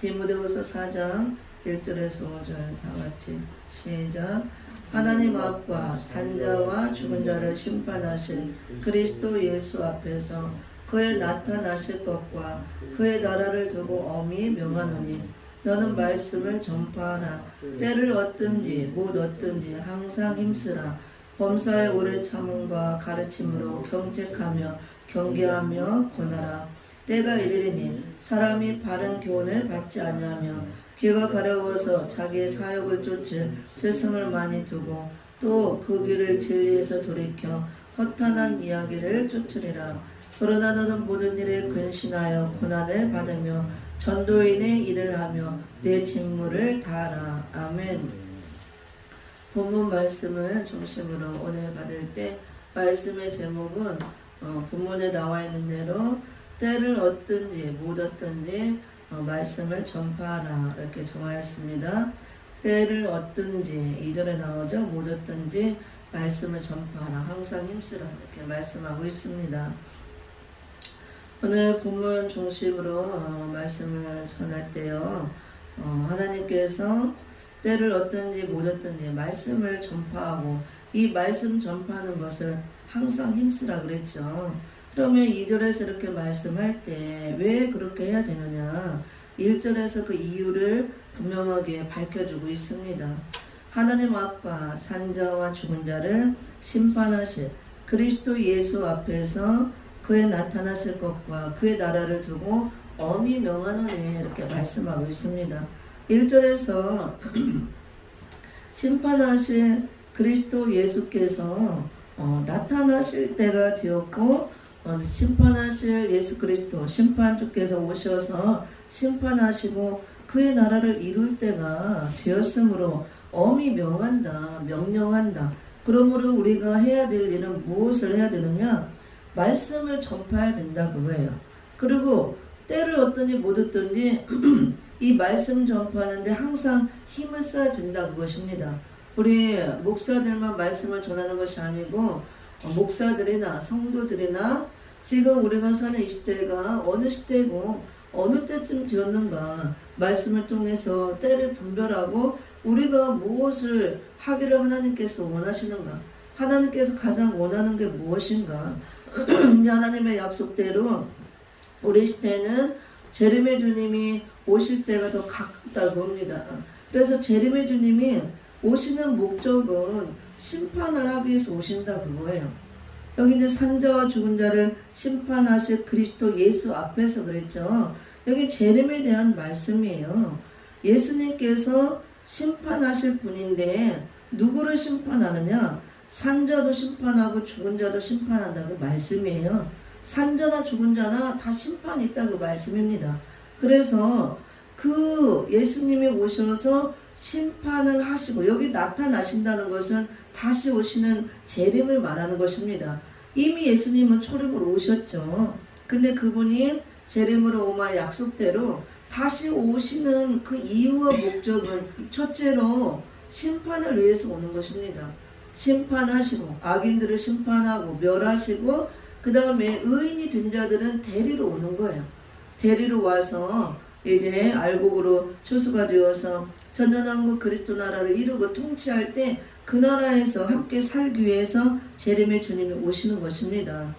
디모데후서 4장 1절에서 5절 다 같이 시작. 하나님 앞과 산자와 죽은 자를 심판하실 그리스도 예수 앞에서 그의 나타나실 것과 그의 나라를 두고 엄히 명하노니 너는 말씀을 전파하라. 때를 얻든지 못 얻든지 항상 힘쓰라. 범사의 오래 참음과 가르침으로 경책하며 경계하며 권하라. 때가 이르리니 사람이 바른 교훈을 받지 아니하며 귀가 가려워서 자기의 사욕을 쫓을 스승을 많이 두고 또 그 귀를 진리에서 돌이켜 허탄한 이야기를 쫓으리라. 그러나 너는 모든 일에 근신하여 고난을 받으며 전도인의 일을 하며 내 직무를 다하라. 아멘. 본문 말씀을 중심으로 오늘 받을 때 말씀의 제목은 본문에 나와 있는 대로 때를 얻든지 못 얻든지 말씀을 전파하라 이렇게 정하였습니다. 때를 얻든지 2절에 나오죠. 못 얻든지 말씀을 전파하라. 항상 힘쓰라 이렇게 말씀하고 있습니다. 오늘 본문 중심으로 말씀을 전할 때요. 하나님께서 때를 얻든지 못 얻든지 말씀을 전파하고 이 말씀 전파하는 것을 항상 힘쓰라 그랬죠. 그러면 2절에서 이렇게 말씀할 때 왜 그렇게 해야 되느냐 1절에서 그 이유를 분명하게 밝혀주고 있습니다. 하나님 앞과 산자와 죽은 자를 심판하실 그리스도 예수 앞에서 그의 나타나실 것과 그의 나라를 두고 엄히 명하노니 이렇게 말씀하고 있습니다. 1절에서 심판하실 그리스도 예수께서 나타나실 때가 되었고 심판하실 예수 그리스도 심판주께서 오셔서 심판하시고 그의 나라를 이룰 때가 되었으므로 엄히 명한다 명령한다. 그러므로 우리가 해야 될 일은 무엇을 해야 되느냐 말씀을 전파해야 된다 그거예요. 그리고 때를 얻든지 못 얻든지 이 말씀 전파하는데 항상 힘을 써야 된다 그것입니다. 우리 목사들만 말씀을 전하는 것이 아니고 목사들이나 성도들이나 지금 우리가 사는 이 시대가 어느 시대고 어느 때쯤 되었는가 말씀을 통해서 때를 분별하고 우리가 무엇을 하기를 하나님께서 원하시는가 하나님께서 가장 원하는 게 무엇인가 하나님의 약속대로 우리 시대는 재림의 주님이 오실 때가 더 가깝다고 봅니다. 그래서 재림의 주님이 오시는 목적은 심판을 하기 위해서 오신다 그거예요. 여기 이제 산자와 죽은 자를 심판하실 그리스도 예수 앞에서 그랬죠. 여기 재림에 대한 말씀이에요. 예수님께서 심판하실 분인데 누구를 심판하느냐? 산자도 심판하고 죽은 자도 심판한다고 말씀이에요. 산자나 죽은 자나 다 심판이 있다고 말씀입니다. 그래서 그 예수님이 오셔서 심판을 하시고 여기 나타나신다는 것은 다시 오시는 재림을 말하는 것입니다. 이미 예수님은 초림으로 오셨죠. 근데 그분이 재림으로 오마 약속대로 다시 오시는 그 이유와 목적은 첫째로 심판을 위해서 오는 것입니다. 심판하시고 악인들을 심판하고 멸하시고 그 다음에 의인이 된 자들은 데리러 오는 거예요. 데리러 와서 이제 알곡으로 추수가 되어서 전전왕국 그리스도 나라를 이루고 통치할 때 그 나라에서 함께 살기 위해서 재림의 주님이 오시는 것입니다.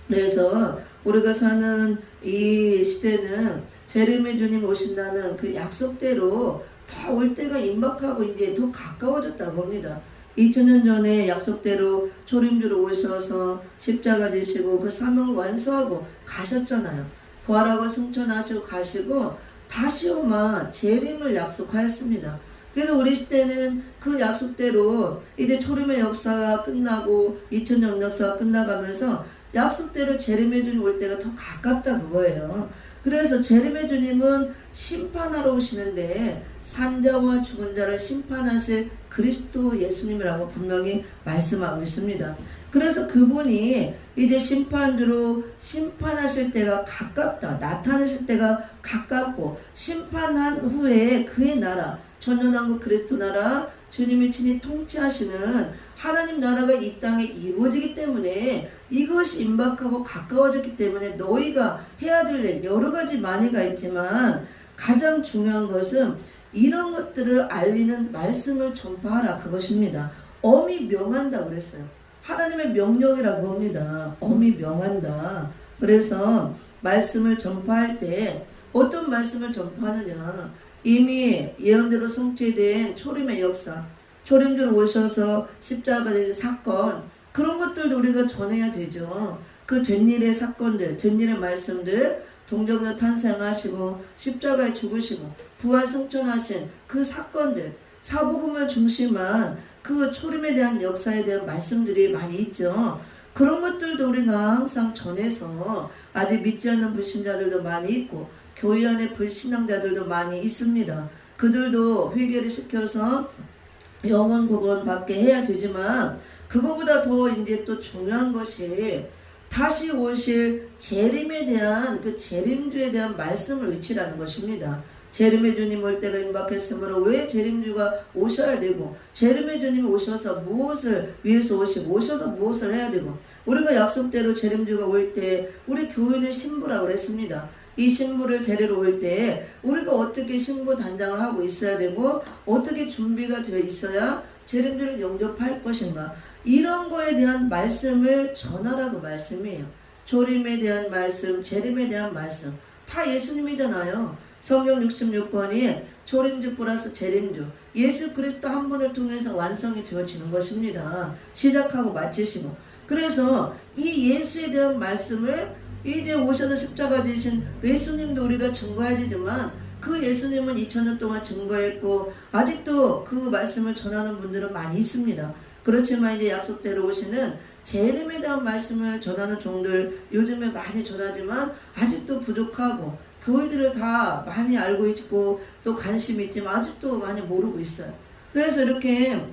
그래서 우리가 사는 이 시대는 재림의 주님 오신다는 그 약속대로 더 올 때가 임박하고 이제 더 가까워졌다고 합니다. 2000년 전에 약속대로 초림주로 오셔서 십자가 지시고 그 사명을 완수하고 가셨잖아요. 부활하고 승천하시고 가시고 다시 오마 재림을 약속하였습니다. 그래서 우리 시대는 그 약속대로 이제 초림의 역사가 끝나고 2000년 역사가 끝나가면서 약속대로 재림의 주님 올 때가 더 가깝다 그거예요. 그래서 재림의 주님은 심판하러 오시는데 산자와 죽은 자를 심판하실 그리스도 예수님이라고 분명히 말씀하고 있습니다. 그래서 그분이 이제 심판주로 심판하실 때가 가깝다. 나타나실 때가 가깝고 심판한 후에 그의 나라 천년왕국 그리스도 나라 주님이 친히 통치하시는 하나님 나라가 이 땅에 이루어지기 때문에 이것이 임박하고 가까워졌기 때문에 너희가 해야 될 일 여러 가지 많이가 있지만 가장 중요한 것은 이런 것들을 알리는 말씀을 전파하라 그것입니다. 엄히 명한다 그랬어요. 하나님의 명령이라고 합니다. 엄히 명한다. 그래서 말씀을 전파할 때 어떤 말씀을 전파하느냐, 이미 예언대로 성취된 초림의 역사, 초림주로 오셔서 십자가가 되신 사건, 그런 것들도 우리가 전해야 되죠. 그 된 일의 사건들, 된 일의 말씀들, 동정녀 탄생하시고 십자가에 죽으시고 부활 승천하신 그 사건들, 사복음을 중심한 그 초림에 대한 역사에 대한 말씀들이 많이 있죠. 그런 것들도 우리가 항상 전해서, 아직 믿지 않는 불신자들도 많이 있고 교회 안에 불신앙자들도 많이 있습니다. 그들도 회개를 시켜서 영원 구원 받게 해야 되지만, 그거보다 더 이제 또 중요한 것이 다시 오실 재림에 대한, 그 재림주에 대한 말씀을 외치라는 것입니다. 재림의 주님 올 때가 임박했으므로 왜 재림주가 오셔야 되고, 재림의 주님이 오셔서 무엇을 위해서 오시고, 오셔서 무엇을 해야 되고, 우리가 약속대로 재림주가 올 때 우리 교회는 신부라고 그랬습니다. 이 신부를 데리러 올 때 우리가 어떻게 신부 단장을 하고 있어야 되고, 어떻게 준비가 되어 있어야 재림주를 영접할 것인가, 이런 거에 대한 말씀을 전하라고 말씀이에요. 조림에 대한 말씀, 재림에 대한 말씀, 다 예수님이잖아요. 성경 66권이 조림주 플러스 재림주, 예수 그리스도 한 분을 통해서 완성이 되어지는 것입니다. 시작하고 마치시고. 그래서 이 예수에 대한 말씀을 이제 오셔서 십자가 지신 예수님도 우리가 증거해야 되지만, 그 예수님은 2000년 동안 증거했고 아직도 그 말씀을 전하는 분들은 많이 있습니다. 그렇지만 이제 약속대로 오시는 재림에 대한 말씀을 전하는 종들 요즘에 많이 전하지만 아직도 부족하고, 교회들을 다 많이 알고 있고 또 관심이 있지만 아직도 많이 모르고 있어요. 그래서 이렇게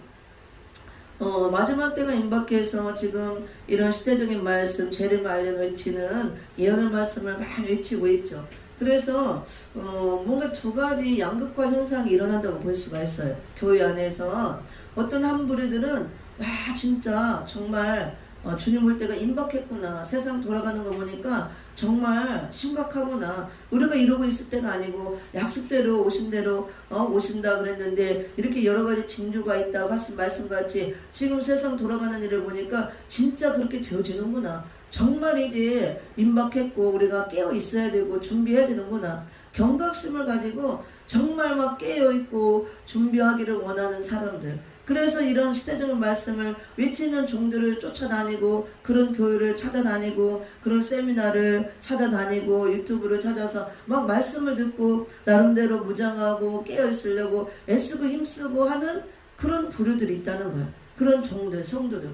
마지막 때가 임박해서 지금 이런 시대적인 말씀, 재림을 알려놓치는 예언의 말씀을 많이 외치고 있죠. 그래서 뭔가 두 가지 양극화 현상이 일어난다고 볼 수가 있어요. 교회 안에서 어떤 한 부류들은 와 진짜 정말 주님 올 때가 임박했구나, 세상 돌아가는 거 보니까 정말 심각하구나, 우리가 이러고 있을 때가 아니고 약속대로 오신 대로 오신다 그랬는데 이렇게 여러 가지 징조가 있다고 하신 말씀같이 지금 세상 돌아가는 일을 보니까 진짜 그렇게 되어지는구나, 정말 이제 임박했고 우리가 깨어 있어야 되고 준비해야 되는구나, 경각심을 가지고 정말 막 깨어 있고 준비하기를 원하는 사람들, 그래서 이런 시대적인 말씀을 외치는 종들을 쫓아다니고, 그런 교회를 찾아다니고, 그런 세미나를 찾아다니고, 유튜브를 찾아서 막 말씀을 듣고 나름대로 무장하고 깨어있으려고 애쓰고 힘쓰고 하는 그런 부류들이 있다는 거예요. 그런 종들, 성도들.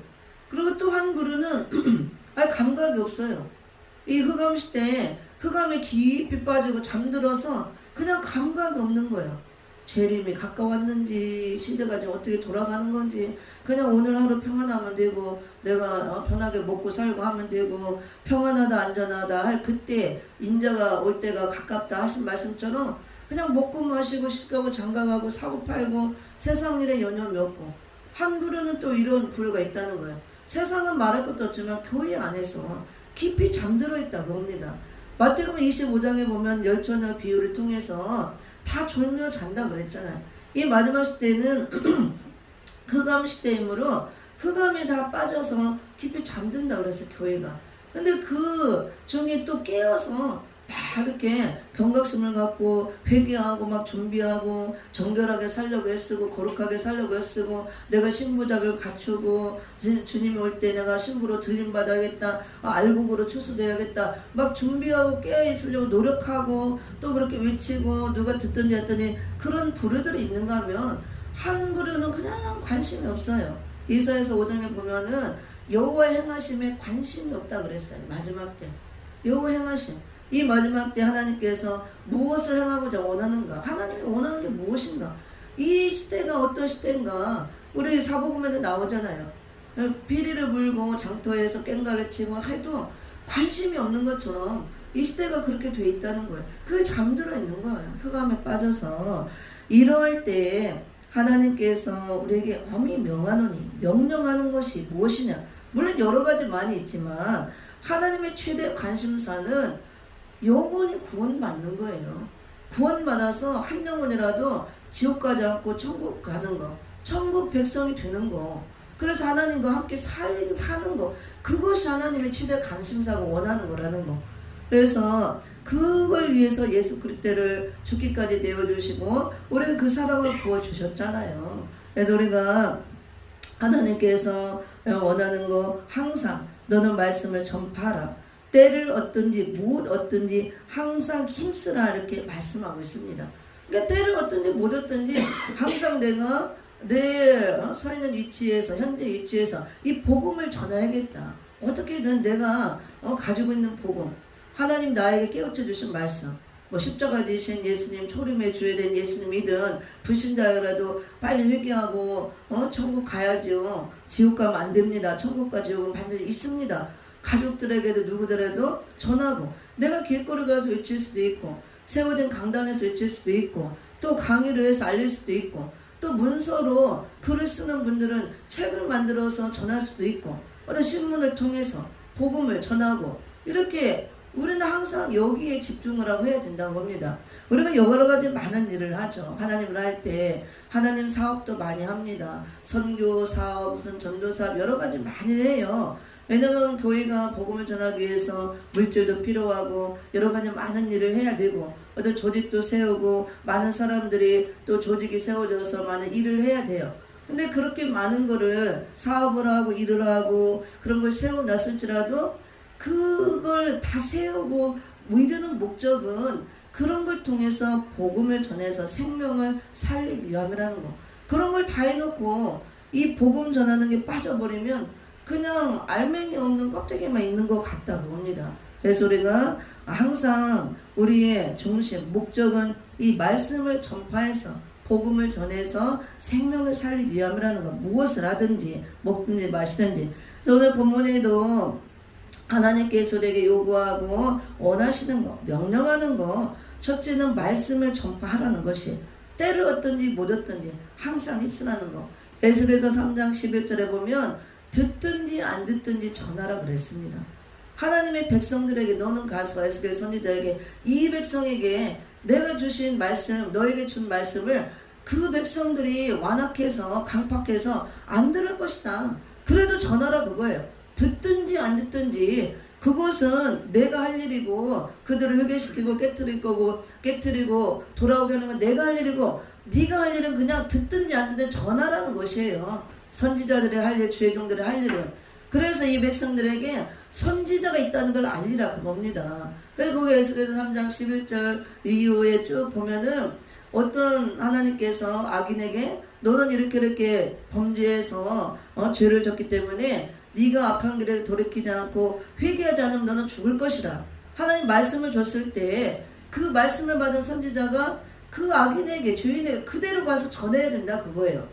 그리고 또 한 부류는 감각이 없어요. 이 흑암시대에 흑암에 깊이 빠지고 잠들어서 그냥 감각이 없는 거예요. 재림이 가까웠는지, 시대가 지금 어떻게 돌아가는 건지, 그냥 오늘 하루 평안하면 되고 내가 편하게 먹고 살고 하면 되고 평안하다 안전하다 할 그때, 인자가 올 때가 가깝다 하신 말씀처럼 그냥 먹고 마시고 시가고 장가가고 사고 팔고 세상 일에 여념이 없고, 한 부류는 또 이런 부류가 있다는 거예요. 세상은 말할 것도 없지만 교회 안에서 깊이 잠들어 있다고 합니다. 마태복음 25장에 보면 열처녀 비유를 통해서 다 졸며 잔다 그랬잖아요. 이 마지막 시대는 흑암 시대이므로 흑암에 다 빠져서 깊이 잠든다 그랬어요, 교회가. 근데 그 중에 또 깨어서 막 이렇게 경각심을 갖고 회개하고 막 준비하고 정결하게 살려고 애쓰고 거룩하게 살려고 애쓰고, 내가 신부작을 갖추고 주님이 올 때 내가 신부로 들림받아야겠다, 알곡으로 추수돼야겠다, 막 준비하고 깨어있으려고 노력하고 또 그렇게 외치고 누가 듣든지 했더니 그런 부류들이 있는가 하면, 한 부류는 그냥 관심이 없어요. 이사야서 5장에 보면은 여호와 행하심에 관심이 없다 그랬어요. 마지막 때 여호와 행하심, 이 마지막 때 하나님께서 무엇을 행하고자 원하는가, 하나님이 원하는 게 무엇인가, 이 시대가 어떤 시대인가, 우리 사복음에도 나오잖아요. 피리를 불고 장터에서 꽹가를 치고 해도 관심이 없는 것처럼 이 시대가 그렇게 돼 있다는 거예요. 그게 잠들어 있는 거예요. 흑암에 빠져서. 이럴 때 하나님께서 우리에게 엄히 명하노니, 명령하는 것이 무엇이냐. 물론 여러 가지 많이 있지만 하나님의 최대 관심사는 영혼이 구원받는 거예요. 구원받아서 한 영혼이라도 지옥 가지 않고 천국 가는 거, 천국 백성이 되는 거, 그래서 하나님과 함께 사는 거, 그것이 하나님의 최대 관심사고 원하는 거라는 거. 그래서 그걸 위해서 예수 그리스도를 죽기까지 내어주시고 우리가 그 사랑을 부어주셨잖아요. 그래서 우리가 하나님께서 원하는 거 항상 너는 말씀을 전파하라. 때를 얻든지 못 얻든지 항상 힘쓰라 이렇게 말씀하고 있습니다. 그러니까 때를 얻든지 못 얻든지 항상 내가 내 서 있는 위치에서 현재 위치에서 이 복음을 전해야겠다. 어떻게든 내가 가지고 있는 복음, 하나님 나에게 깨우쳐 주신 말씀, 뭐 십자가 지신 예수님, 초림의 주에 된 예수님이든 불신자여라도 빨리 회개하고 천국 가야지요. 지옥 가면 안 됩니다. 천국과 지옥은 반드시 있습니다. 가족들에게도 누구더라도 전하고, 내가 길거리 가서 외칠 수도 있고, 세워진 강단에서 외칠 수도 있고, 또 강의를 해서 알릴 수도 있고, 또 문서로 글을 쓰는 분들은 책을 만들어서 전할 수도 있고, 어떤 신문을 통해서 복음을 전하고, 이렇게 우리는 항상 여기에 집중을 하고 해야 된다는 겁니다. 우리가 여러 가지 많은 일을 하죠. 하나님을 할 때 하나님 사업도 많이 합니다. 선교 사업, 무슨 전도 사업 여러 가지 많이 해요. 왜냐면 교회가 복음을 전하기 위해서 물질도 필요하고 여러 가지 많은 일을 해야 되고, 어떤 조직도 세우고 많은 사람들이 또 조직이 세워져서 많은 일을 해야 돼요. 근데 그렇게 많은 거를 사업을 하고 일을 하고 그런 걸 세워놨을지라도 그걸 다 세우고 이루는 목적은 그런 걸 통해서 복음을 전해서 생명을 살리기 위함이라는 거. 그런 걸 다 해놓고 이 복음 전하는 게 빠져버리면 그냥 알맹이 없는 껍데기만 있는 것 같다고 봅니다. 그래서 우리가 항상 우리의 중심, 목적은 이 말씀을 전파해서 복음을 전해서 생명을 살리기 위함이라는 것. 무엇을 하든지 먹든지 마시든지. 그래서 오늘 본문에도 하나님께서 우리에게 요구하고 원하시는 거, 명령하는 거, 첫째는 말씀을 전파하라는 것이, 때를 얻든지 못 얻든지 항상 휩쓰라는 거. 에스겔서 3장 11절에 보면 듣든지 안 듣든지 전하라 그랬습니다. 하나님의 백성들에게, 너는 가서 에스겔 선지자에게, 이 백성에게 내가 주신 말씀, 너에게 준 말씀을 그 백성들이 완악해서 강팍해서 안 들을 것이다. 그래도 전하라 그거예요. 듣든지 안 듣든지 그것은 내가 할 일이고, 그들을 회개시키고 깨뜨리고 돌아오게 하는 건 내가 할 일이고, 네가 할 일은 그냥 듣든지 안 듣든지 전하라는 것이에요. 선지자들의 할 일, 주의 종들의 할 일은. 그래서 이 백성들에게 선지자가 있다는 걸 알리라 그겁니다. 그래서 거기 에스겔서 3장 11절 이후에 쭉 보면은 어떤 하나님께서 악인에게 너는 이렇게 범죄해서 죄를 졌기 때문에 네가 악한 길에 돌이키지 않고 회개하지 않으면 너는 죽을 것이라. 하나님 말씀을 줬을 때 그 말씀을 받은 선지자가 그 악인에게, 죄인에게 그대로 가서 전해야 된다 그거예요.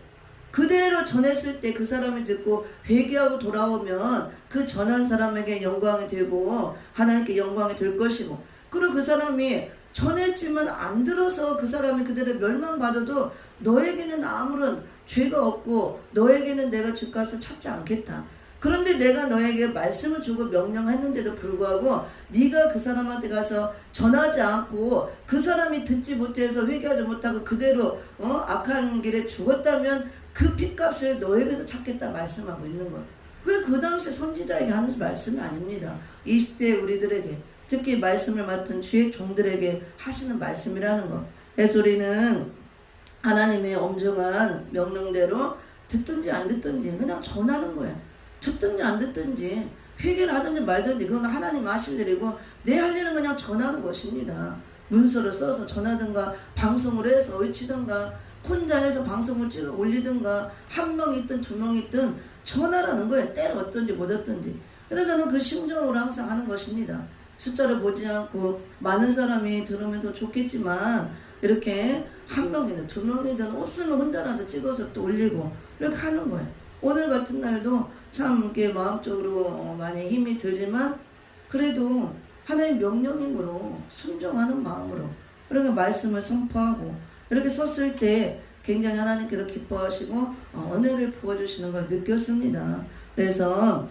그대로 전했을 때 그 사람이 듣고 회개하고 돌아오면 그 전한 사람에게 영광이 되고 하나님께 영광이 될 것이고, 그리고 그 사람이 전했지만 안 들어서 그 사람이 그대로 멸망받아도 너에게는 아무런 죄가 없고 너에게는 내가 주가서 찾지 않겠다. 그런데 내가 너에게 말씀을 주고 명령했는데도 불구하고 네가 그 사람한테 가서 전하지 않고 그 사람이 듣지 못해서 회개하지 못하고 그대로 악한 길에 죽었다면 그 핏값을 너에게서 찾겠다 말씀하고 있는 거예요. 그게 그 당시 선지자에게 하는 말씀이 아닙니다. 20대 우리들에게, 특히 말씀을 맡은 주의 종들에게 하시는 말씀이라는 거. 그래서 우리는 하나님의 엄중한 명령대로 듣든지 안 듣든지 그냥 전하는 거예요. 듣든지 안 듣든지 회개를 하든지 말든지 그건 하나님 하실 일이고, 내 할 일은 그냥 전하는 것입니다. 문서를 써서 전하든가 방송을 해서 외치든가 혼자 해서 방송을 찍어 올리든가 한 명 있든 두 명 있든 전하라는 거예요. 때를 얻든지 못 얻든지. 그래서 저는 그 심정으로 항상 하는 것입니다. 숫자를 보지 않고 많은 사람이 들으면 더 좋겠지만 이렇게 한 명이든 두 명이든 없으면 혼자라도 찍어서 또 올리고 이렇게 하는 거예요. 오늘 같은 날도 참 이렇게 마음적으로 많이 힘이 들지만 그래도 하나의 명령임으로 순종하는 마음으로 이렇게 말씀을 선포하고 이렇게 썼을 때 굉장히 하나님께서 기뻐하시고 은혜를 부어주시는 걸 느꼈습니다. 그래서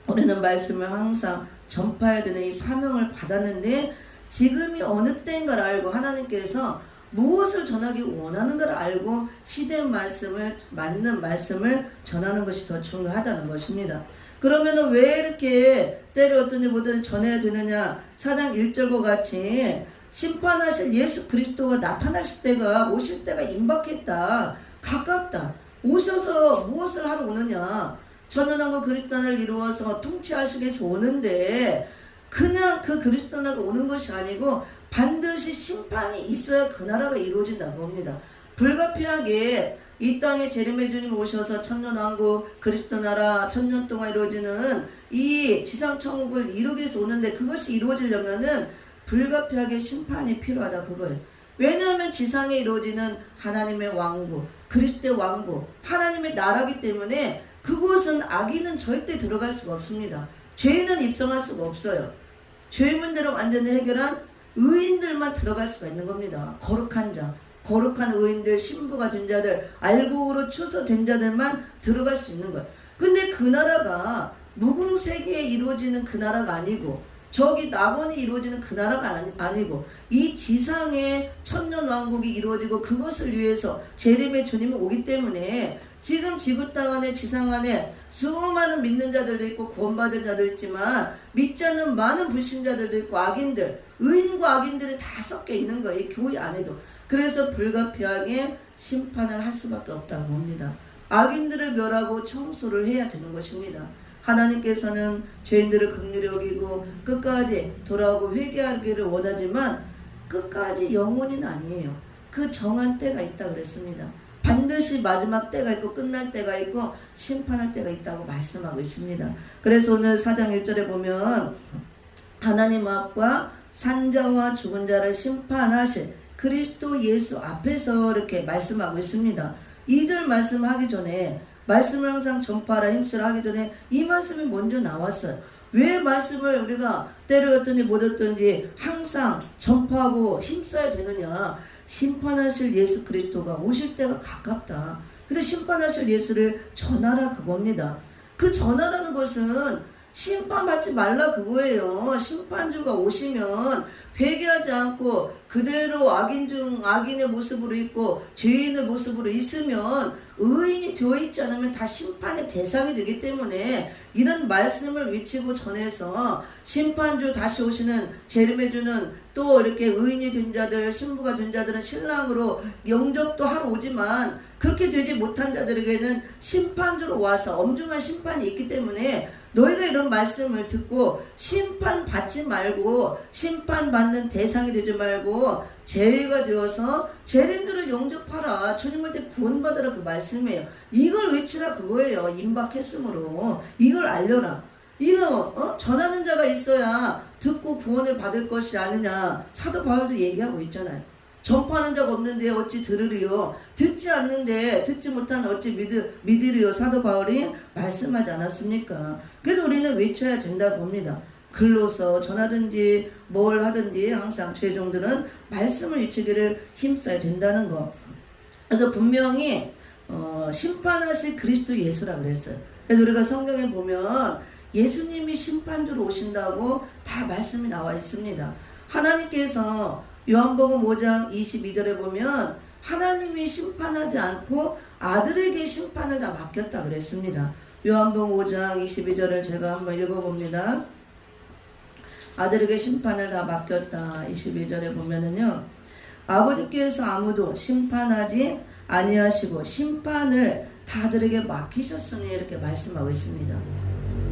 우리는 말씀을 항상 전파해야 되는 이 사명을 받았는데, 지금이 어느 때인 걸 알고 하나님께서 무엇을 전하기 원하는 걸 알고 시대의 말씀을 맞는 말씀을 전하는 것이 더 중요하다는 것입니다. 그러면은 왜 이렇게 때를 어떤 일보다 전해야 되느냐? 4장 1절과 같이 심판하실 예수 그리스도가 나타나실 때가 오실 때가 임박했다. 가깝다. 오셔서 무엇을 하러 오느냐? 전능하고 그리스도를 이루어서 통치하시기 위해서 오는데 그냥 그 그리스도가 오는 것이 아니고 반드시 심판이 있어야 그 나라가 이루어진다고 합니다. 불가피하게 이 땅에 재림의 주님 오셔서 천년왕국 그리스도 나라 천년 동안 이루어지는 이 지상 천국을 이루기 위해서 오는데 그것이 이루어지려면은 불가피하게 심판이 필요하다 그거예요. 왜냐하면 지상에 이루어지는 하나님의 왕국 그리스도의 왕국 하나님의 나라기 때문에 그곳은 악인은 절대 들어갈 수가 없습니다. 죄인은 입성할 수가 없어요. 죄 문제를 완전히 해결한 의인들만 들어갈 수가 있는 겁니다. 거룩한 자, 거룩한 의인들, 신부가 된 자들, 알곡으로 추서된 자들만 들어갈 수 있는 거예요. 근데 그 나라가 무궁세계에 이루어지는 그 나라가 아니고 저기 낙원이 이루어지는 그 나라가 아니고 이 지상에 천년왕국이 이루어지고 그것을 위해서 재림의 주님이 오기 때문에 지금 지구 땅 안에 지상 안에 수많은 믿는 자들도 있고 구원받은 자도 있지만 믿지 않는 많은 불신자들도 있고 악인들, 의인과 악인들이 다 섞여 있는 거예요. 이 교회 안에도. 그래서 불가피하게 심판을 할 수밖에 없다고 봅니다. 악인들을 멸하고 청소를 해야 되는 것입니다. 하나님께서는 죄인들을 긍휼히 여기고 끝까지 돌아오고 회개하기를 원하지만 끝까지 영원히는 아니에요. 그 정한 때가 있다 그랬습니다. 반드시 마지막 때가 있고 끝날 때가 있고 심판할 때가 있다고 말씀하고 있습니다. 그래서 오늘 4장 1절에 보면 하나님 앞과 산자와 죽은 자를 심판하실 그리스도 예수 앞에서 이렇게 말씀하고 있습니다. 2절 말씀하기 전에 말씀을 항상 전파하라 힘쓰라 하기 전에 이 말씀이 먼저 나왔어요. 왜 말씀을 우리가 때렸든지 못했든지 항상 전파하고 힘써야 되느냐? 심판하실 예수 그리스도가 오실 때가 가깝다. 근데 심판하실 예수를 전하라 그겁니다. 그 전하라는 것은 심판받지 말라 그거예요. 심판주가 오시면 회개하지 않고 그대로 악인 중 악인의 모습으로 있고 죄인의 모습으로 있으면 의인이 되어 있지 않으면 다 심판의 대상이 되기 때문에 이런 말씀을 외치고 전해서 심판주 다시 오시는 재림해 주는 또 이렇게 의인이 된 자들 신부가 된 자들은 신랑으로 영접도 하러 오지만 그렇게 되지 못한 자들에게는 심판주로 와서 엄중한 심판이 있기 때문에 너희가 이런 말씀을 듣고 심판받지 말고 심판받는 대상이 되지 말고 죄가 되어서 재림주를 영접하라. 주님을 때 구원받으라 그 말씀이에요. 이걸 외치라 그거예요. 임박했으므로 이걸 알려라. 이거 전하는 자가 있어야 듣고 구원을 받을 것이 아니냐. 사도 바울도 얘기하고 있잖아요. 전파하는 자가 없는데 어찌 들으리요. 듣지 않는데 듣지 못한 어찌 믿으리요. 사도 바울이 말씀하지 않았습니까? 그래서 우리는 외쳐야 된다 봅니다. 글로서 전하든지 뭘 하든지 항상 최종들은 말씀을 외치기를 힘써야 된다는 거. 그래서 분명히 심판하실 그리스도 예수라고 그랬어요. 그래서 우리가 성경에 보면 예수님이 심판주로 오신다고 다 말씀이 나와 있습니다. 하나님께서 요한복음 5장 22절에 보면 하나님이 심판하지 않고 아들에게 심판을 다 맡겼다 그랬습니다. 요한복음 5장 22절을 제가 한번 읽어봅니다. 아들에게 심판을 다 맡겼다. 22절에 보면은요. 아버지께서 아무도 심판하지 아니하시고 심판을 다 아들에게 맡기셨으니 이렇게 말씀하고 있습니다.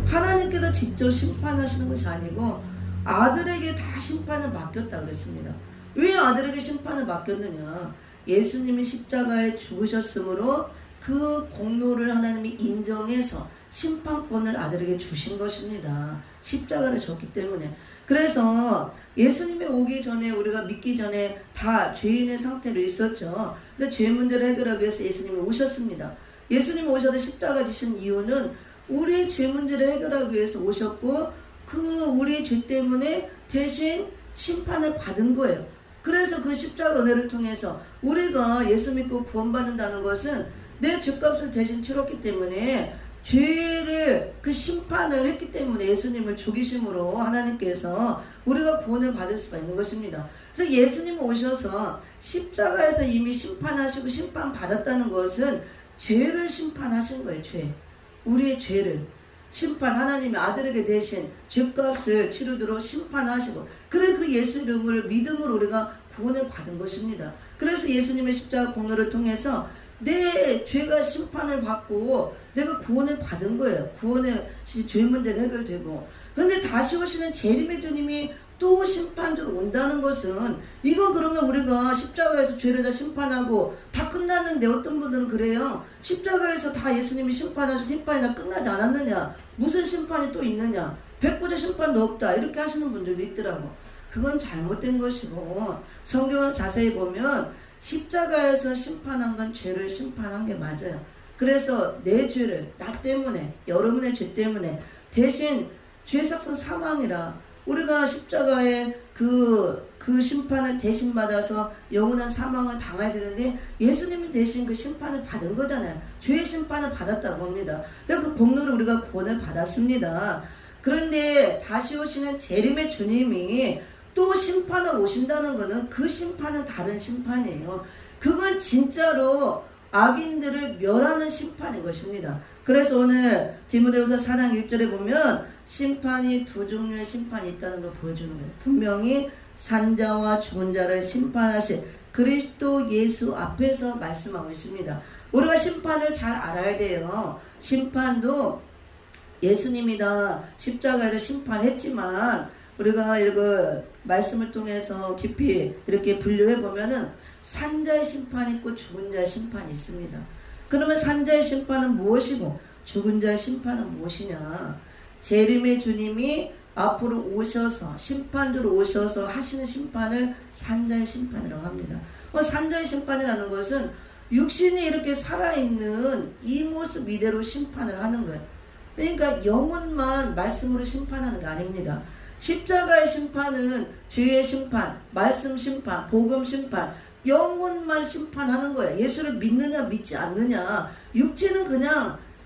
하나님께서 직접 심판하시는 것이 아니고 아들에게 다 심판을 맡겼다 그랬습니다. 왜 아들에게 심판을 맡겼느냐? 예수님이 십자가에 죽으셨으므로 그 공로를 하나님이 인정해서 심판권을 아들에게 주신 것입니다. 십자가를 졌기 때문에. 그래서 예수님이 오기 전에 우리가 믿기 전에 다 죄인의 상태로 있었죠. 근데 죄 문제를 해결하기 위해서 예수님이 오셨습니다. 예수님이 오셔서 십자가 지신 이유는 우리의 죄 문제를 해결하기 위해서 오셨고 그 우리의 죄 때문에 대신 심판을 받은 거예요. 그래서 그 십자가 은혜를 통해서 우리가 예수 믿고 구원받는다는 것은 내 죄값을 대신 치렀기 때문에 죄를 그 심판을 했기 때문에 예수님을 죽이심으로 하나님께서 우리가 구원을 받을 수가 있는 것입니다. 그래서 예수님 오셔서 십자가에서 이미 심판하시고 심판받았다는 것은 죄를 심판하신 거예요. 죄. 우리의 죄를 심판, 하나님의 아들에게 대신 죄값을 치르도록 심판하시고, 그래 그 예수 이름을 믿음으로 우리가 구원을 받은 것입니다. 그래서 예수님의 십자가 공로를 통해서 내 죄가 심판을 받고 내가 구원을 받은 거예요. 구원의 죄 문제가 해결되고. 그런데 다시 오시는 재림의 주님이 또 심판으로 온다는 것은, 이건 그러면 우리가 십자가에서 죄를 다 심판하고 다 끝났는데, 어떤 분들은 그래요. 십자가에서 다 예수님이 심판하시고 심판이 다 끝나지 않았느냐, 무슨 심판이 또 있느냐, 백보자 심판도 없다, 이렇게 하시는 분들도 있더라고. 그건 잘못된 것이고, 성경을 자세히 보면 십자가에서 심판한 건 죄를 심판한 게 맞아요. 그래서 내 죄를, 나 때문에, 여러분의 죄 때문에 대신 죄삭선 사망이라 우리가 십자가에 그 심판을 대신 받아서 영원한 사망을 당해야 되는데, 예수님이 대신 그 심판을 받은 거잖아요. 죄의 심판을 받았다고 합니다. 그 공로를 우리가 구원을 받았습니다. 그런데 다시 오시는 재림의 주님이 또 심판을 오신다는 것은, 그 심판은 다른 심판이에요. 그건 진짜로 악인들을 멸하는 심판인 것입니다. 그래서 오늘 디모데후서 4장 1절에 보면 심판이 두 종류의 심판이 있다는 걸 보여주는 거예요. 분명히 산자와 죽은 자를 심판하실 그리스도 예수 앞에서 말씀하고 있습니다. 우리가 심판을 잘 알아야 돼요. 심판도 예수님이 다 십자가에서 심판했지만, 우리가 이거 말씀을 통해서 깊이 이렇게 분류해 보면은 산자의 심판이 있고 죽은 자의 심판이 있습니다. 그러면 산자의 심판은 무엇이고 죽은 자의 심판은 무엇이냐? 재림의 주님이 앞으로 오셔서 심판주로 오셔서 하시는 심판을 산자의 심판이라고 합니다. 산자의 심판이라는 것은 육신이 이렇게 살아있는 이 모습 이대로 심판을 하는 거예요. 그러니까 영혼만 말씀으로 심판하는 게 아닙니다. 십자가의 심판은 죄의 심판, 말씀 심판, 복음 심판, 영혼만 심판하는 거예요. 예수를 믿느냐 믿지 않느냐. 육체는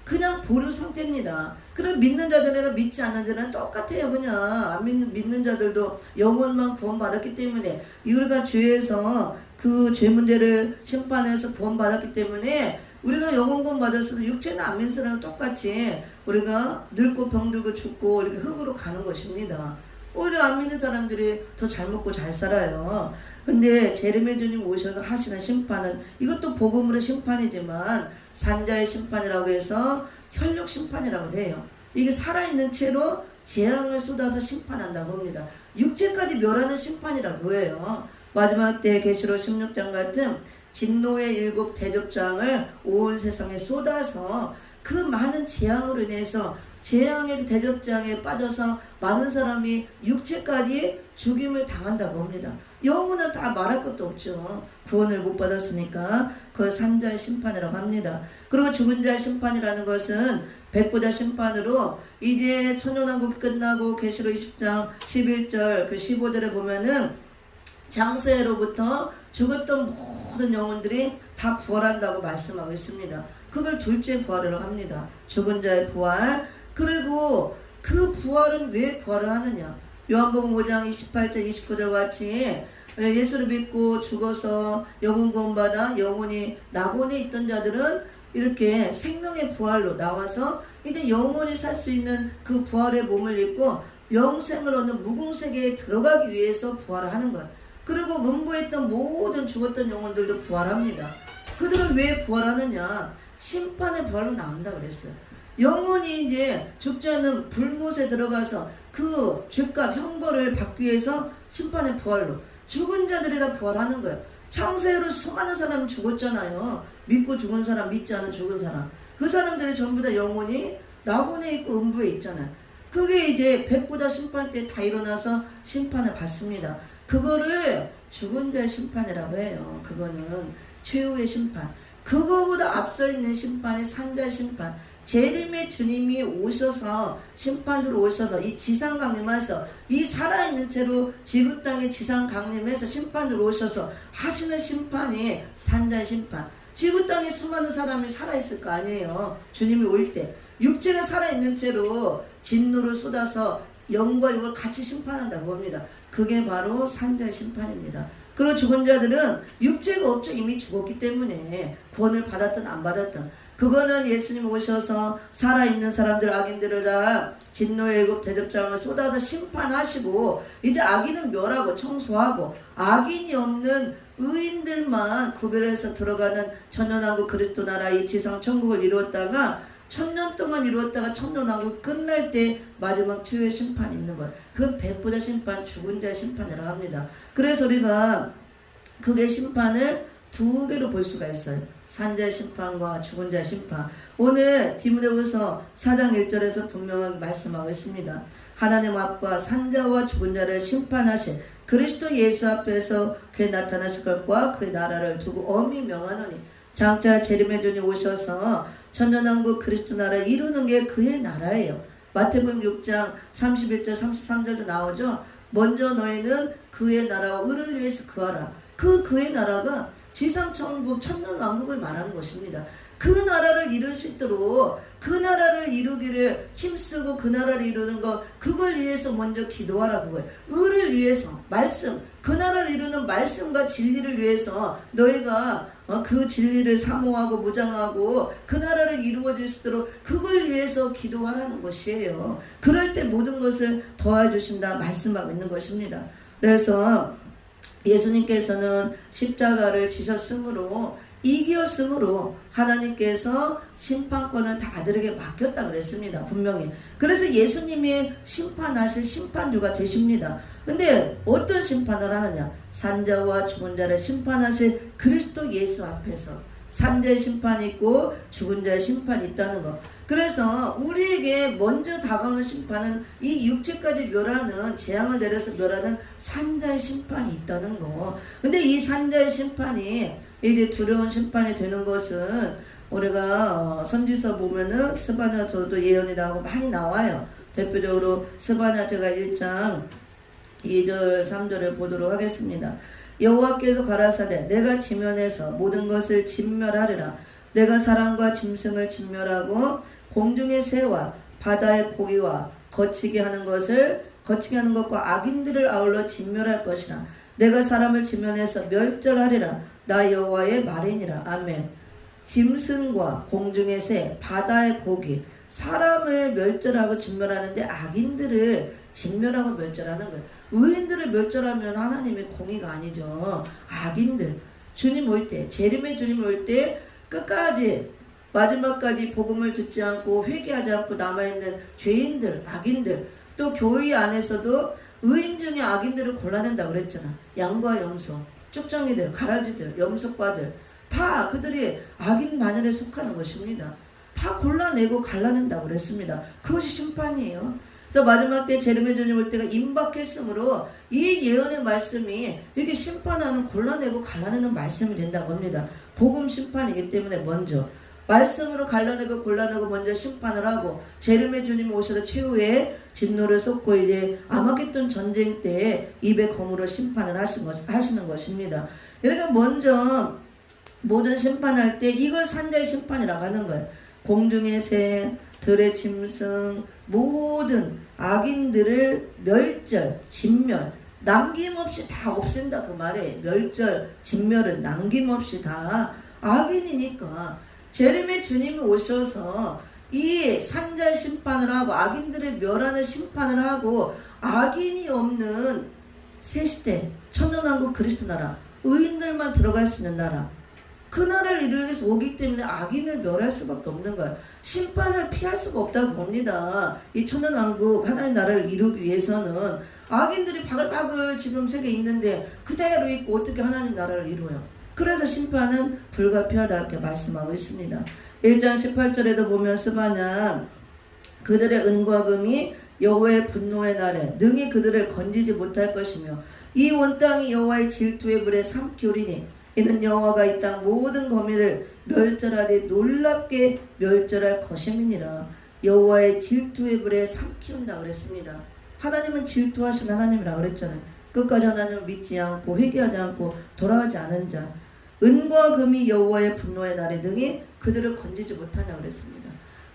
그냥 보류 상태입니다. 그리고 믿는 자들이나 믿지 않는 자들은 똑같아요. 그냥 안 믿는 자들도 영혼만 구원받았기 때문에, 우리가 죄에서 그 죄 문제를 심판해서 구원받았기 때문에 우리가 영혼 구원 받았어도 육체는 안 믿는 사람은 똑같이 우리가 늙고 병들고 죽고 이렇게 흙으로 가는 것입니다. 오히려 안 믿는 사람들이 더 잘 먹고 잘 살아요. 근데 재림의 주님 오셔서 하시는 심판은, 이것도 복음으로 심판이지만 산자의 심판이라고 해서 혈육 심판이라고 해요. 이게 살아있는 채로 재앙을 쏟아서 심판한다고 합니다. 육체까지 멸하는 심판이라고 해요. 마지막 때 계시록 16장 같은 진노의 7 대접장을 온 세상에 쏟아서 그 많은 재앙으로 인해서 재앙의 대접장에 빠져서 많은 사람이 육체까지 죽임을 당한다고 합니다. 영혼은 다 말할 것도 없죠. 구원을 못 받았으니까. 그 산자의 심판이라고 합니다. 그리고 죽은 자의 심판이라는 것은 백보자 심판으로, 이제 천년왕국이 끝나고 계시록 20장 11절 그 15절에 보면은 장세로부터 죽었던 모든 영혼들이 다 부활한다고 말씀하고 있습니다. 그걸 둘째 부활이라고 합니다. 죽은 자의 부활. 그리고 그 부활은 왜 부활을 하느냐? 요한복음 5장 28절 29절 같이 예수를 믿고 죽어서 영혼 구원받아 영혼이 낙원에 있던 자들은 이렇게 생명의 부활로 나와서 이제 영원히 살 수 있는 그 부활의 몸을 입고 영생을 얻는 무궁세계에 들어가기 위해서 부활을 하는 거예요. 그리고 음부했던 모든 죽었던 영혼들도 부활합니다. 그들은 왜 부활하느냐? 심판의 부활로 나온다 그랬어요. 영혼이 이제 죽지 않는 불못에 들어가서 그 죄값 형벌을 받기 위해서 심판의 부활로, 죽은 자들이 다 부활하는 거예요. 창세로 수많은 사람이 죽었잖아요. 믿고 죽은 사람, 믿지 않은 죽은 사람. 그 사람들이 전부 다 영혼이 낙원에 있고 음부에 있잖아요. 그게 이제 백보자 심판 때 다 일어나서 심판을 받습니다. 그거를 죽은 자의 심판이라고 해요. 그거는 최후의 심판. 그거보다 앞서 있는 심판이 산자의 심판. 재림의 주님이 오셔서 심판으로 오셔서 이 지상 강림해서 이 살아있는 채로 지구 땅에 지상 강림해서 심판으로 오셔서 하시는 심판이 산자의 심판. 지구 땅에 수많은 사람이 살아있을 거 아니에요. 주님이 올 때. 육체가 살아있는 채로 진노를 쏟아서 영과 육을 같이 심판한다고 합니다. 그게 바로 산자의 심판입니다. 그리고 죽은 자들은 육체가 없죠. 이미 죽었기 때문에 구원을 받았든 안 받았든 그거는 예수님 오셔서 살아있는 사람들 악인들을 다 진노의 일곱 대접장을 쏟아서 심판하시고 이제 악인은 멸하고 청소하고 악인이 없는 의인들만 구별해서 들어가는 천년왕국 그리스도 나라 이 지상 천국을 이루었다가 1000년 동안 이루었다가 천년왕국 끝날 때 마지막 최후의 심판이 있는 거예요. 그건 백부자 심판, 죽은 자의 심판이라고 합니다. 그래서 우리가 그의 심판을 두 개로 볼 수가 있어요. 산자의 심판과 죽은 자의 심판. 오늘 디모데후서 4장 1절에서 분명하게 말씀하고 있습니다. 하나님 앞과 산자와 죽은 자를 심판하신 그리스도 예수 앞에서 그의 나타나실 것과 그의 나라를 두고 엄히 명하노니 장차 재림의 주님 오셔서 천년왕국 그리스도 나라를 이루는 게 그의 나라예요. 마태복음 6장 31절 33절도 나오죠. 먼저 너희는 그의 나라와 의를 위해서 구하라. 그의 나라가 지상천국 천년왕국을 말하는 것입니다. 그 나라를 이룰 수 있도록 그 나라를 이루기를 힘쓰고 그 나라를 이루는 것 그걸 위해서 먼저 기도하라 그거예요. 의를 위해서 말씀 그 나라를 이루는 말씀과 진리를 위해서 너희가 그 진리를 사모하고 무장하고 그 나라를 이루어질 수 있도록 그걸 위해서 기도하라는 것이에요. 그럴 때 모든 것을 도와주신다 말씀하고 있는 것입니다. 그래서 예수님께서는 십자가를 지셨으므로 이기었으므로 하나님께서 심판권을 다 아들에게 맡겼다 그랬습니다. 분명히. 그래서 예수님이 심판하실 심판주가 되십니다. 근데 어떤 심판을 하느냐? 산자와 죽은 자를 심판하실 그리스도 예수 앞에서 산자의 심판이 있고 죽은 자의 심판이 있다는 것. 그래서 우리에게 먼저 다가오는 심판은 이 육체까지 멸하는 재앙을 내려서 멸하는 산자의 심판이 있다는 거. 근데 이 산자의 심판이 이제 두려운 심판이 되는 것은 우리가 선지서 보면은 스바냐서도 예언이 나오고 많이 나와요. 대표적으로 스바냐서가 1장 2절 3절을 보도록 하겠습니다. 여호와께서 가라사대 내가 지면에서 모든 것을 진멸하리라. 내가 사람과 짐승을 진멸하고 공중의 새와 바다의 고기와 거치게 하는 것과 악인들을 아울러 진멸할 것이라. 내가 사람을 지면에서 멸절하리라. 나 여호와의 말이니라. 아멘. 짐승과 공중의 새, 바다의 고기, 사람을 멸절하고 진멸하는데 악인들을 진멸하고 멸절하는 거예요. 의인들을 멸절하면 하나님의 공의가 아니죠. 악인들, 주님 올 때, 재림의 주님 올 때 끝까지 마지막까지 복음을 듣지 않고 회개하지 않고 남아있는 죄인들, 악인들, 또 교회 안에서도 의인 중에 악인들을 골라낸다고 그랬잖아. 양과 염소, 쭉정이들, 가라지들, 염소과들 다 그들이 악인 반열에 속하는 것입니다. 다 골라내고 갈라낸다고 그랬습니다. 그것이 심판이에요. 그래서 마지막 때 재림의 주님 올 때가 임박했으므로 이 예언의 말씀이 이렇게 심판하는 골라내고 갈라내는 말씀이 된다고 합니다. 복음 심판이기 때문에 먼저 말씀으로 갈라내고 골라내고 먼저 심판을 하고 재림의 주님이 오셔서 최후의 진노를 쏟고 이제 아마겟돈 전쟁 때 입에 검으로 심판을 하시는 것입니다. 그러니까 먼저 모든 심판할 때 이걸 산자의 심판이라고 하는 거예요. 공중의 새, 들의 짐승, 모든 악인들을 멸절, 진멸, 남김없이 다 없앤다 그 말에 멸절, 진멸은 남김없이 다 악인이니까 재림의 주님이 오셔서 이 산자의 심판을 하고 악인들을 멸하는 심판을 하고 악인이 없는 새시대 천년왕국 그리스도 나라 의인들만 들어갈 수 있는 나라 그 나라를 이루기 위해서 오기 때문에 악인을 멸할 수밖에 없는 거예요. 심판을 피할 수가 없다고 봅니다. 이 천년왕국 하나의 나라를 이루기 위해서는 악인들이 바글바글 지금 세계에 있는데 그대로 있고 어떻게 하나님 나라를 이루어요. 그래서 심판은 불가피하다 이렇게 말씀하고 있습니다. 1장 18절에도 보면 스바냐 그들의 은과 금이 여호와의 분노의 날에 능히 그들을 건지지 못할 것이며 이 온 땅이 여호와의 질투의 불에 삼키오리니 이는 여호와가 이 땅 모든 거미를 멸절하되 놀랍게 멸절할 것임이니라. 여호와의 질투의 불에 삼키운다 그랬습니다. 하나님은 질투하신 하나님이라고 그랬잖아요. 끝까지 하나님을 믿지 않고 회개하지 않고 돌아가지 않은 자 은과 금이 여호와의 분노의 날에 등이 그들을 건지지 못하냐고 그랬습니다.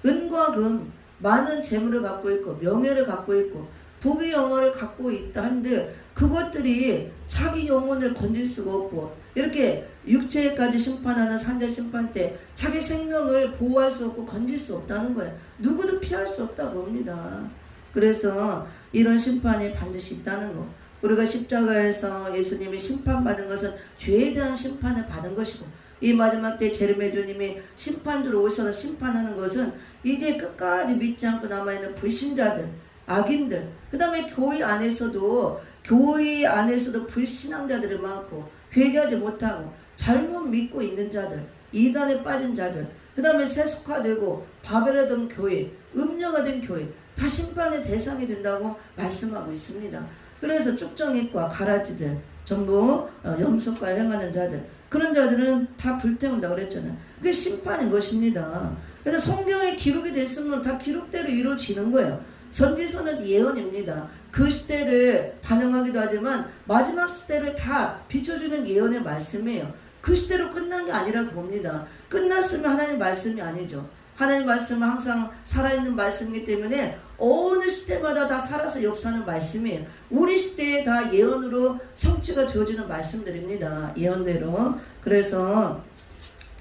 은과 금, 많은 재물을 갖고 있고 명예를 갖고 있고 부귀 영화를 갖고 있다 한들 그것들이 자기 영혼을 건질 수가 없고 이렇게 육체까지 심판하는 산자 심판 때 자기 생명을 보호할 수 없고 건질 수 없다는 거예요. 누구도 피할 수 없다고 봅니다. 그래서 이런 심판이 반드시 있다는 거. 우리가 십자가에서 예수님이 심판받은 것은 죄에 대한 심판을 받은 것이고 이 마지막 때 제르메 주님이 심판주로 오셔서 심판하는 것은 이제 끝까지 믿지 않고 남아있는 불신자들, 악인들, 그 다음에 교회 안에서도 불신앙자들이 많고 회개하지 못하고 잘못 믿고 있는 자들, 이단에 빠진 자들, 그 다음에 세속화되고 바벨에 교회, 음녀가 된 교회 다 심판의 대상이 된다고 말씀하고 있습니다. 그래서 쭉정이과 가라지들 전부 염소과 행하는 자들 그런 자들은 다 불태운다고 그랬잖아요. 그게 심판인 것입니다. 그래서 성경에 기록이 됐으면 다 기록대로 이루어지는 거예요. 선지서는 예언입니다. 그 시대를 반영하기도 하지만 마지막 시대를 다 비춰주는 예언의 말씀이에요. 그 시대로 끝난 게 아니라고 봅니다. 끝났으면 하나님 말씀이 아니죠. 하나님 말씀은 항상 살아있는 말씀이기 때문에 어느 시대마다 다 살아서 역사하는 말씀이에요. 우리 시대에 다 예언으로 성취가 되어지는 말씀들입니다. 예언대로. 그래서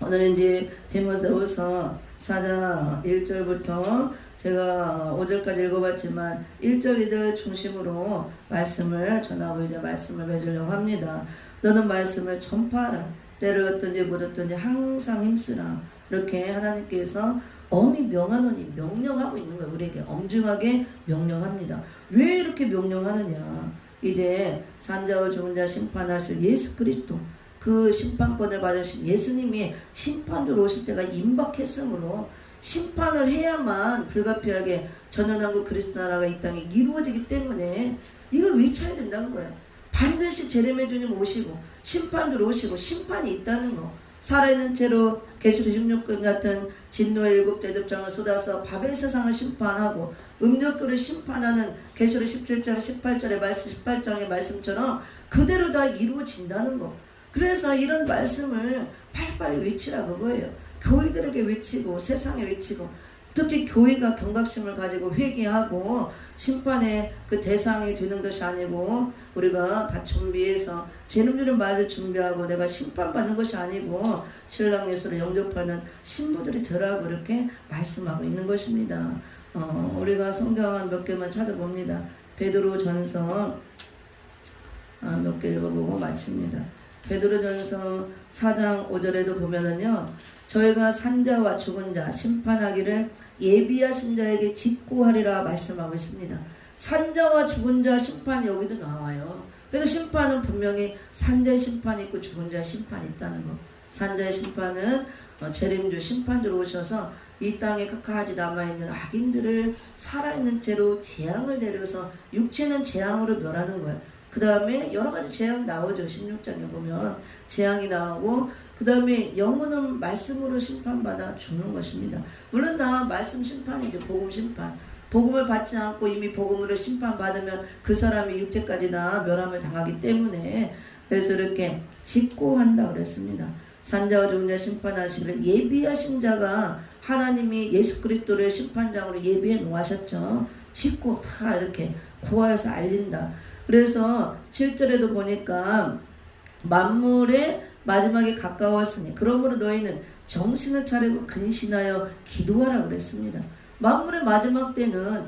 오늘은 이제 디모데후서 4장 1절부터 제가 5절까지 읽어봤지만 1절 2절 중심으로 말씀을 전하고 이제 말씀을 맺으려고 합니다. 너는 말씀을 전파하라. 때를 얻든지 못 얻든지 항상 힘쓰라. 이렇게 하나님께서 엄히 명하노니 명령하고 있는 거예요. 우리에게 엄중하게 명령합니다. 왜 이렇게 명령하느냐. 이제 산자와 죽은 자 심판하실 예수 그리스도 그 심판권을 받으신 예수님이 심판주로 오실 때가 임박했으므로 심판을 해야만 불가피하게 전원한국 그리스도 나라가 이 땅에 이루어지기 때문에 이걸 외쳐야 된다는 거예요. 반드시 제레미야 주님 오시고 심판주로 오시고 심판이 있다는 거. 살아있는 채로 계시록 16권 같은 진노의 7대접장을 쏟아서 바벨 세상을 심판하고 음력교를 심판하는 계시록 17장 18절의 말씀 18장의 말씀처럼 그대로 다 이루어진다는 거. 그래서 이런 말씀을 빨리빨리 외치라 그거예요. 교회들에게 외치고 세상에 외치고 특히 교회가 경각심을 가지고 회개하고 심판의 그 대상이 되는 것이 아니고 우리가 다 준비해서 재림주는 말을 준비하고 내가 심판받는 것이 아니고 신랑 예수를 영접하는 신부들이 되라고 이렇게 말씀하고 있는 것입니다. 우리가 성경 몇 개만 찾아봅니다. 베드로전서 몇 개 읽어보고 마칩니다. 베드로전서 4장 5절에도 보면은요. 저희가 산자와 죽은 자 심판하기를 예비하신 자에게 직고하리라 말씀하고 있습니다. 산자와 죽은 자 심판이 여기도 나와요. 그래서 심판은 분명히 산자의 심판이 있고 죽은 자의 심판이 있다는 거. 산자의 심판은 재림주 심판주로 오셔서 이 땅에 끝까지 남아있는 악인들을 살아있는 채로 재앙을 내려서 육체는 재앙으로 멸하는 거예요. 그 다음에 여러 가지 재앙 나오죠. 16장에 보면 재앙이 나오고 그 다음에 영혼은 말씀으로 심판받아 죽는 것입니다. 물론 다 말씀 심판이죠. 복음 심판. 복음을 받지 않고 이미 복음으로 심판받으면 그 사람이 육체까지 다 멸함을 당하기 때문에 그래서 이렇게 직고한다 그랬습니다. 산자와 죽은 자 심판하시기를 예비하신 자가 하나님이 예수 그리스도를 심판장으로 예비해 놓으셨죠. 직고 다 이렇게 고하여서 알린다. 그래서 7절에도 보니까 만물의 마지막에 가까웠으니 그러므로 너희는 정신을 차리고 근신하여 기도하라 그랬습니다. 만물의 마지막 때는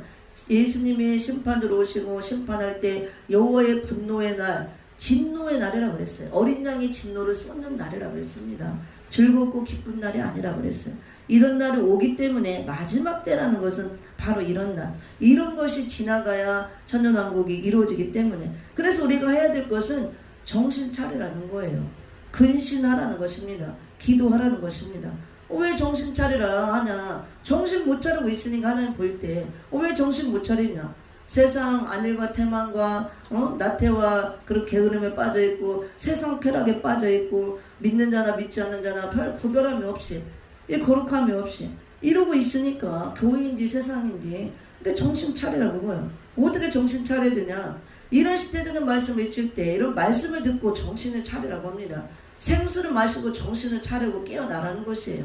예수님이 심판으로 오시고 심판할 때 여호와의 분노의 날, 진노의 날이라고 그랬어요. 어린 양이 진노를 쏟는 날이라고 그랬습니다. 즐겁고 기쁜 날이 아니라고 그랬어요. 이런 날이 오기 때문에 마지막 때라는 것은 바로 이런 날. 이런 것이 지나가야 천년왕국이 이루어지기 때문에 그래서 우리가 해야 될 것은 정신 차리라는 거예요. 근신하라는 것입니다. 기도하라는 것입니다. 왜 정신 차리라 하냐. 정신 못 차리고 있으니까 하나님 볼 때 왜 정신 못 차리냐. 세상 안일과 태만과 나태와 그런 게으름에 빠져있고 세상 쾌락에 빠져있고 믿는 자나 믿지 않는 자나 별 구별함이 없이 거룩함이 없이 이러고 있으니까 교회인지 세상인지 그러니까 정신 차리라 그거예요. 어떻게 정신 차려야 되냐. 이런 시대적인 말씀을 외칠 때 이런 말씀을 듣고 정신을 차리라고 합니다. 생수를 마시고 정신을 차리고 깨어나라는 것이에요.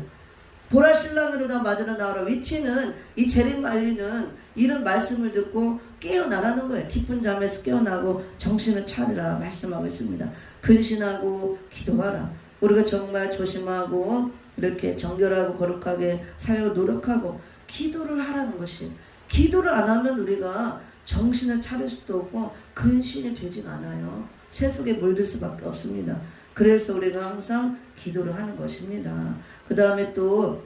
보라 신랑으로다 맞으러 나오라. 위치는 이 재림말리는 이런 말씀을 듣고 깨어나라는 거예요. 깊은 잠에서 깨어나고 정신을 차리라 말씀하고 있습니다. 근신하고 기도하라. 우리가 정말 조심하고 이렇게 정결하고 거룩하게 살려고 노력하고 기도를 하라는 것이, 기도를 안 하면 우리가 정신을 차릴 수도 없고 근신이 되지 않아요. 세속에 물들 수밖에 없습니다. 그래서 우리가 항상 기도를 하는 것입니다. 그 다음에 또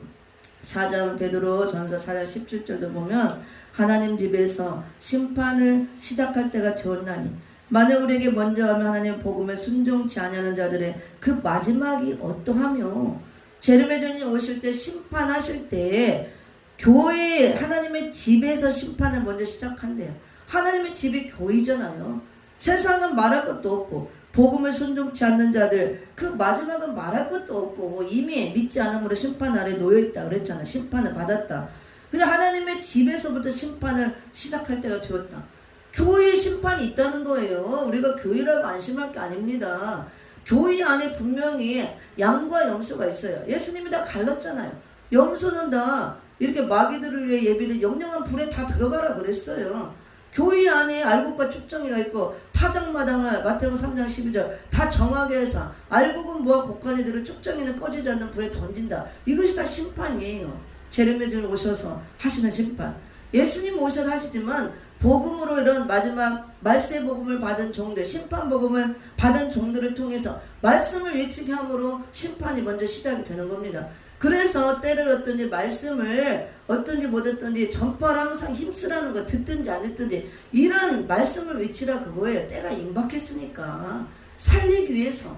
4장 베드로 전서 4장 17절도 보면 하나님 집에서 심판을 시작할 때가 되었나니 만약 우리에게 먼저 하면 하나님 복음에 순종치 아니하는 자들의 그 마지막이 어떠하며, 재림의 주님 오실 때 심판하실 때 교회 하나님의 집에서 심판을 먼저 시작한대요. 하나님의 집이 교회잖아요. 세상은 말할 것도 없고 복음을 순종치 않는 자들 그 마지막은 말할 것도 없고 이미 믿지 않음으로 심판 아래 놓여있다 그랬잖아. 심판을 받았다. 근데 하나님의 집에서부터 심판을 시작할 때가 되었다. 교회에 심판이 있다는 거예요. 우리가 교회라고 안심할 게 아닙니다. 교회 안에 분명히 양과 염소가 있어요. 예수님이 다 갈랐잖아요. 염소는 다 이렇게 마귀들을 위해 예비된 영영한 불에 다 들어가라 그랬어요. 교회 안에 알곡과 축정이가 있고 타작마당을 마태복음 3장 12절 다 정하게 해서 알곡은 모아 곡간이들을 축정이는 꺼지지 않는 불에 던진다. 이것이 다 심판이에요. 재림의 주님 오셔서 하시는 심판. 예수님 오셔서 하시지만 복음으로 이런 마지막 말세 복음을 받은 종들, 심판 복음을 받은 종들을 통해서 말씀을 외치게 함으로 심판이 먼저 시작이 되는 겁니다. 그래서 때를 어떤지 말씀을 어떤지 못했던지 전파를 항상 힘쓰라는 거, 듣든지 안 듣든지 이런 말씀을 외치라 그거예요. 때가 임박했으니까 살리기 위해서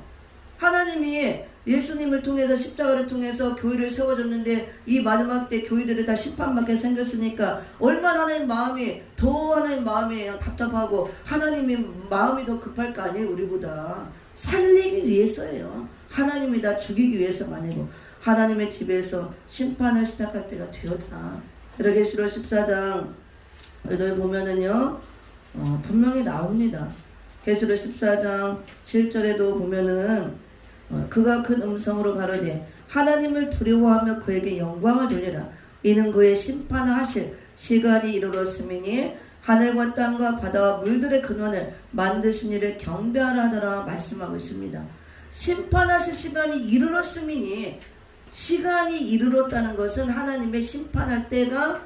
하나님이 예수님을 통해서 십자가를 통해서 교회를 세워줬는데 이 마지막 때 교회들이 다 심판받게 생겼으니까 얼마나 하나님 마음이 더 하나님 마음이 답답하고 하나님의 마음이 더 급할 거 아니에요. 우리보다 살리기 위해서예요. 하나님이 다 죽이기 위해서가 아니고 하나님의 집에서 심판을 시작할 때가 되었다. 계시록 14장 여기 보면은요 분명히 나옵니다. 계시록 14장 7절에도 보면은 그가 큰 음성으로 가로되 하나님을 두려워하며 그에게 영광을 돌리라. 이는 그의 심판을 하실 시간이 이르렀음이니 하늘과 땅과 바다와 물들의 근원을 만드신 이를 경배하라 하더라 말씀하고 있습니다. 심판하실 시간이 이르렀음이니, 시간이 이르렀다는 것은 하나님의 심판할 때가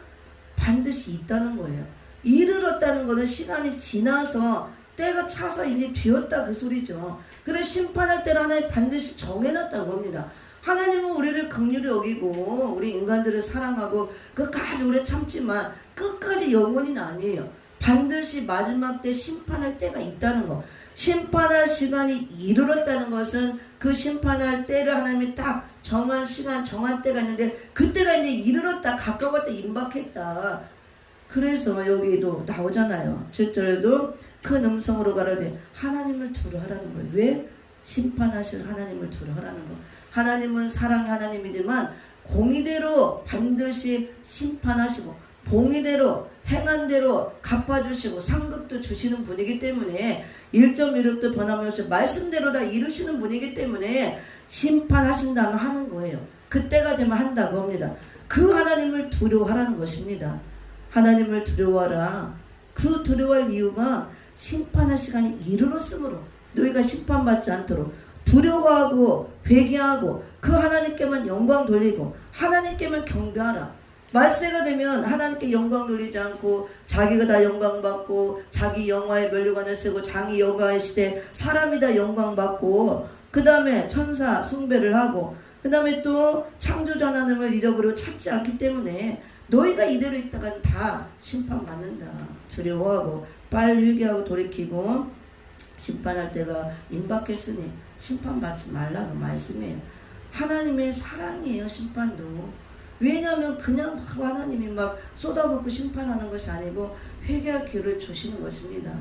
반드시 있다는 거예요. 이르렀다는 것은 시간이 지나서 때가 차서 이제 되었다 그 소리죠. 그래 심판할 때를 하나님 반드시 정해놨다고 합니다. 하나님은 우리를 긍휼히 여기고 우리 인간들을 사랑하고 끝까지 오래 참지만 끝까지 영원히는 아니에요. 반드시 마지막 때 심판할 때가 있다는 거. 심판할 시간이 이르렀다는 것은 그 심판할 때를 하나님이 딱 정한 시간 정한 때가 있는데 그때가 이제 이르렀다, 가까웠다, 임박했다. 그래서 여기도 나오잖아요. 7절에도 큰 음성으로 가라되 하나님을 두려워하라는 거예요. 왜? 심판하실 하나님을 두려워하라는 거. 하나님은 사랑의 하나님이지만 공의대로 반드시 심판하시고 봉의대로 행한 대로 갚아주시고 상급도 주시는 분이기 때문에 1.16도 변함없이 말씀대로 다 이루시는 분이기 때문에 심판하신다면 하는 거예요. 그때가 되면 한다고 합니다. 그 하나님을 두려워하라는 것입니다. 하나님을 두려워하라. 그 두려워할 이유가 심판할 시간이 이르렀으므로 너희가 심판받지 않도록 두려워하고 회개하고 그 하나님께만 영광 돌리고 하나님께만 경배하라. 말세가 되면 하나님께 영광 돌리지 않고 자기가 다 영광 받고 자기 영화의 면류관을 쓰고 자기 영화의 시대 사람이 다 영광 받고 그 다음에 천사 숭배를 하고 그 다음에 또 창조자 하나님을 잊어버리고 찾지 않기 때문에 너희가 이대로 있다간 다 심판받는다. 두려워하고 빨리 회개하고 돌이키고 심판할 때가 임박했으니 심판받지 말라고 말씀이에요. 하나님의 사랑이에요. 심판도. 왜냐하면 그냥 바로 하나님이 막 쏟아붓고 심판하는 것이 아니고 회개할 기회를 주시는 것입니다.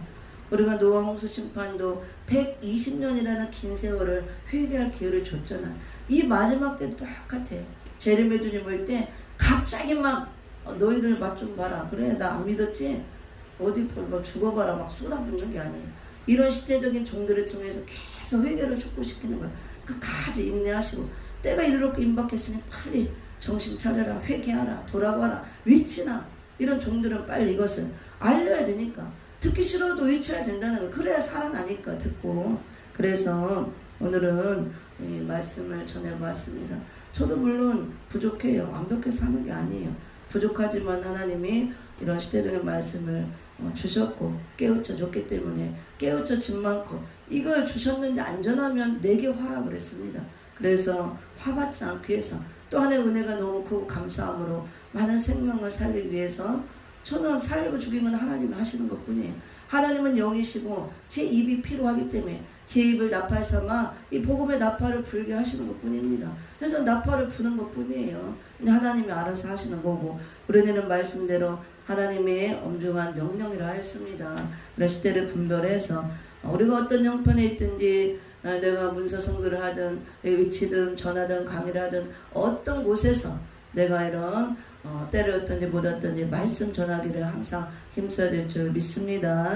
우리가 노아 홍수 심판도 120년이라는 긴 세월을 회개할 기회를 줬잖아. 이 마지막 때도 똑같아요. 재림의 주님 올 때 갑자기 막 너희들 맛 좀 봐라. 그래 나 안 믿었지? 어디 막 죽어봐라 막 쏟아붓는 게 아니에요. 이런 시대적인 종들을 통해서 계속 회개를 촉구시키는 거예요. 끝까지 인내하시고 때가 이르렀고 임박했으니 빨리 정신 차려라, 회개하라, 돌아와라, 외치라. 이런 종들은 빨리 이것을 알려야 되니까, 듣기 싫어도 외쳐야 된다는 거. 그래야 살아나니까 듣고. 그래서 오늘은 이 말씀을 전해보았습니다. 저도 물론 부족해요. 완벽해서 하는 게 아니에요. 부족하지만 하나님이 이런 시대적인 말씀을 주셨고 깨우쳐 줬기 때문에 깨우쳐 준 만큼 이걸 주셨는데 안전하면 내게 화라 그랬습니다. 그래서 화받지 않기 위해서 또 하나의 은혜가 너무 크고 감사함으로 많은 생명을 살리기 위해서, 저는 살리고 죽이는 건 하나님이 하시는 것 뿐이에요. 하나님은 영이시고 제 입이 필요하기 때문에 제 입을 나팔 삼아 이 복음의 나팔을 불게 하시는 것 뿐입니다. 그래서 나팔을 부는 것 뿐이에요. 근데 하나님이 알아서 하시는 거고, 우리는 말씀대로 하나님의 엄중한 명령이라 했습니다. 그래서 시대를 분별해서 우리가 어떤 형편에 있든지, 내가 문서 선교를 하든 위치든 전하든 강의를 하든 어떤 곳에서 내가 이런 때를 어떤지 못 어떤지 말씀 전하기를 항상 힘써야 될 줄 믿습니다.